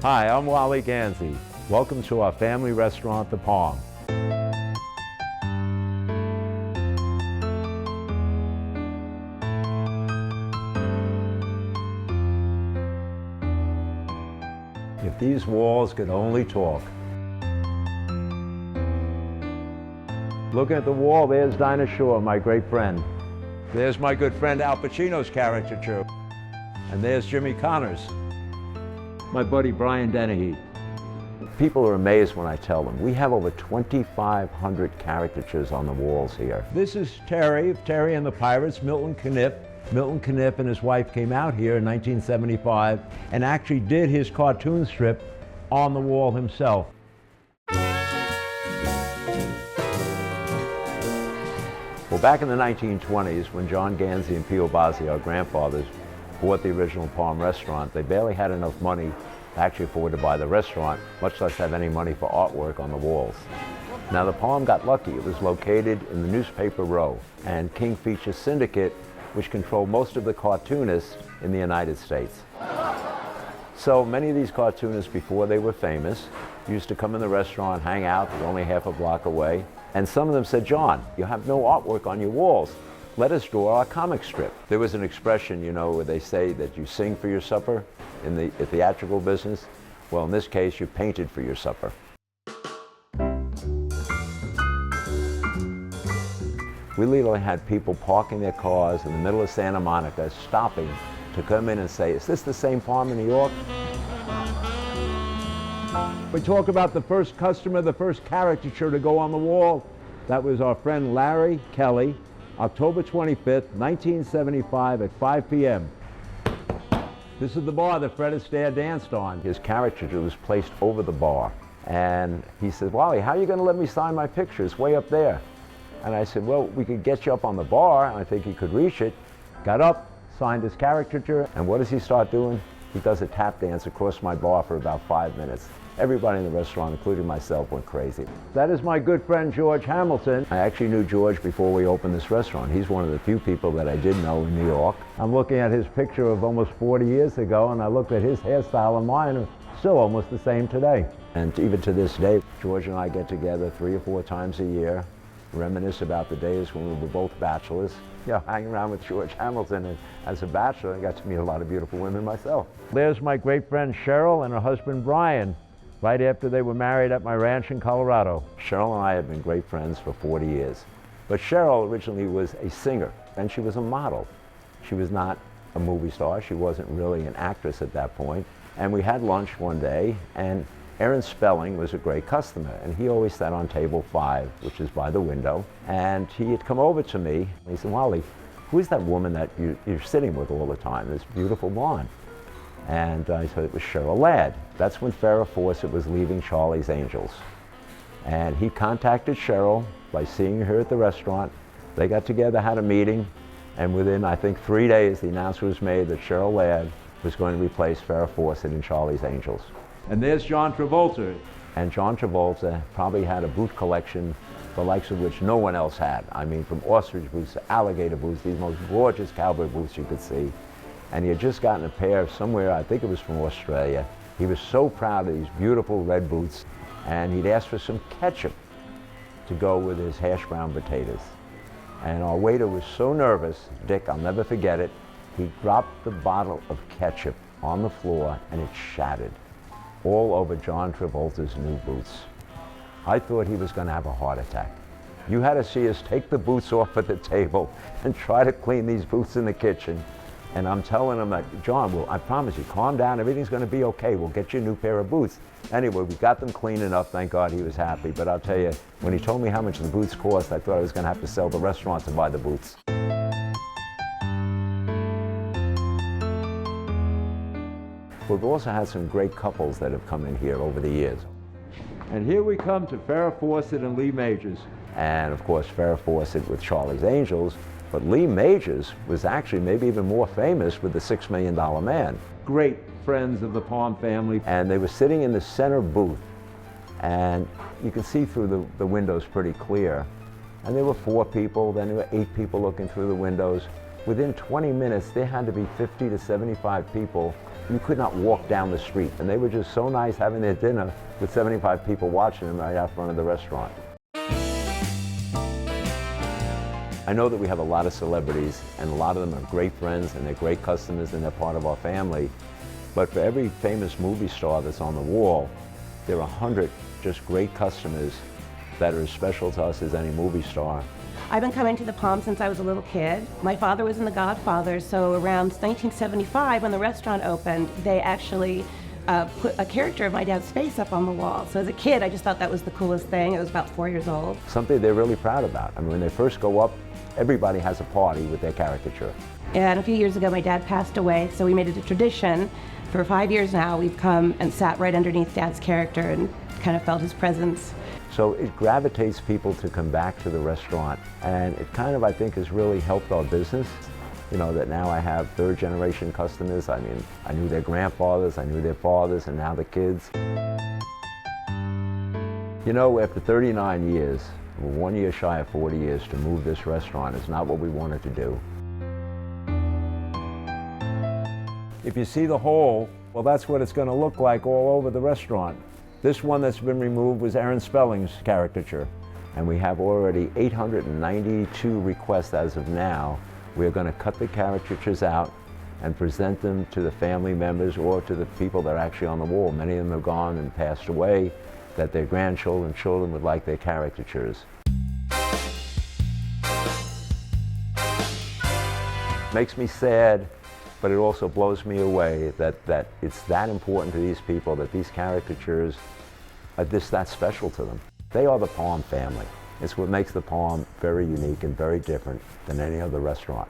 Hi, I'm Wally Ganzi. Welcome to our family restaurant, The Palm. If these walls could only talk. Looking at the wall, there's Dinah Shore, my great friend. There's my good friend Al Pacino's caricature. And there's Jimmy Connors. My buddy Brian Dennehy. People are amazed when I tell them. We have over 2,500 caricatures on the walls here. This is Terry and the Pirates, Milton Caniff. Milton Caniff and his wife came out here in 1975 and actually did his cartoon strip on the wall himself. Well, back in the 1920s, when John Ganzi and Pio Bassi, our grandfathers, bought the original Palm restaurant, they barely had enough money to actually afford to buy the restaurant, much less have any money for artwork on the walls. Now the Palm got lucky. It was located in the newspaper row, and King Feature Syndicate, which controlled most of the cartoonists in the United States. So many of these cartoonists, before they were famous, used to come in the restaurant, hang out, they're only half a block away, and some of them said, "John, you have no artwork on your walls. Let us draw our comic strip." There was an expression, you know, where they say that you sing for your supper in the theatrical business. Well, in this case, you painted for your supper. We literally had people parking their cars in the middle of Santa Monica, stopping to come in and say, "Is this the same Palm in New York?" We talk about the first customer, the first caricature to go on the wall. That was our friend Larry Kelly, October 25th, 1975 at 5 p.m. This is the bar that Fred Astaire danced on. His caricature was placed over the bar. And he said, "Wally, how are you going to let me sign my picture? It's way up there." And I said, "Well, we could get you up on the bar." And I think he could reach it. Got up, signed his caricature, and what does he start doing? He does a tap dance across my bar for about 5 minutes. Everybody in the restaurant, including myself, went crazy. That is my good friend George Hamilton. I actually knew George before we opened this restaurant. He's one of the few people that I did know in New York. I'm looking at his picture of almost 40 years ago, and I looked at his hairstyle and mine are still almost the same today. And even to this day, George and I get together 3 or 4 times a year, reminisce about the days when we were both bachelors. You know, hanging around with George Hamilton, and as a bachelor, I got to meet a lot of beautiful women myself. There's my great friend Cheryl and her husband Brian, right after they were married at my ranch in Colorado. Cheryl and I have been great friends for 40 years. But Cheryl originally was a singer, and she was a model. She was not a movie star. She wasn't really an actress at that point. And we had lunch one day, and Aaron Spelling was a great customer, and he always sat on table 5, which is by the window. And he had come over to me, and he said, "Wally, who is that woman that you're sitting with all the time, this beautiful blonde?" And I said it was Cheryl Ladd. That's when Farrah Fawcett was leaving Charlie's Angels. And he contacted Cheryl by seeing her at the restaurant. They got together, had a meeting, and within, I think, 3 days, the announcement was made that Cheryl Ladd was going to replace Farrah Fawcett in Charlie's Angels. And there's John Travolta. And John Travolta probably had a boot collection the likes of which no one else had. I mean, from ostrich boots to alligator boots, these most gorgeous cowboy boots you could see. And he had just gotten a pair somewhere, I think it was from Australia. He was so proud of these beautiful red boots, and he'd asked for some ketchup to go with his hash brown potatoes. And our waiter was so nervous, Dick, I'll never forget it, he dropped the bottle of ketchup on the floor and it shattered all over John Travolta's new boots. I thought he was going to have a heart attack. You had to see us take the boots off at the table and try to clean these boots in the kitchen. And I'm telling him that, "John, well, I promise you, calm down, everything's going to be okay. We'll get you a new pair of boots." Anyway, we got them clean enough, thank God he was happy. But I'll tell you, when he told me how much the boots cost, I thought I was going to have to sell the restaurant to buy the boots. We've also had some great couples that have come in here over the years. And here we come to Farrah Fawcett and Lee Majors. And of course, Farrah Fawcett with Charlie's Angels, but Lee Majors was actually maybe even more famous with the $6 Million Man. Great friends of the Palm family. And they were sitting in the center booth, and you can see through the windows pretty clear. And there were 4 people, then there were 8 people looking through the windows. Within 20 minutes, there had to be 50 to 75 people you could not walk down the street. And they were just so nice having their dinner with 75 people watching them right out front of the restaurant. I know that we have a lot of celebrities, and a lot of them are great friends, and they're great customers, and they're part of our family. But for every famous movie star that's on the wall, there are 100 just great customers that are as special to us as any movie star. I've been coming to the Palm since I was a little kid. My father was in The Godfather, so around 1975 when the restaurant opened, they actually put a character of my dad's face up on the wall. So as a kid, I just thought that was the coolest thing. I was about 4 years old. Something they're really proud about. I mean, when they first go up, everybody has a party with their caricature. And a few years ago, my dad passed away, so we made it a tradition. For 5 years now, we've come and sat right underneath Dad's character and kind of felt his presence. So it gravitates people to come back to the restaurant, and it kind of, I think, has really helped our business. You know, that now I have third-generation customers. I mean, I knew their grandfathers, I knew their fathers, and now the kids. You know, after 39 years, we're 1 year shy of 40 years, to move this restaurant is not what we wanted to do. If you see the hole, well, that's what it's going to look like all over the restaurant. This one that's been removed was Aaron Spelling's caricature, and we have already 892 requests as of now. We're going to cut the caricatures out and present them to the family members or to the people that are actually on the wall. Many of them have gone and passed away, that their grandchildren and children would like their caricatures. Makes me sad, but it also blows me away that it's that important to these people, that these caricatures are just that special to them. They are the Palm family. It's what makes the Palm very unique and very different than any other restaurant.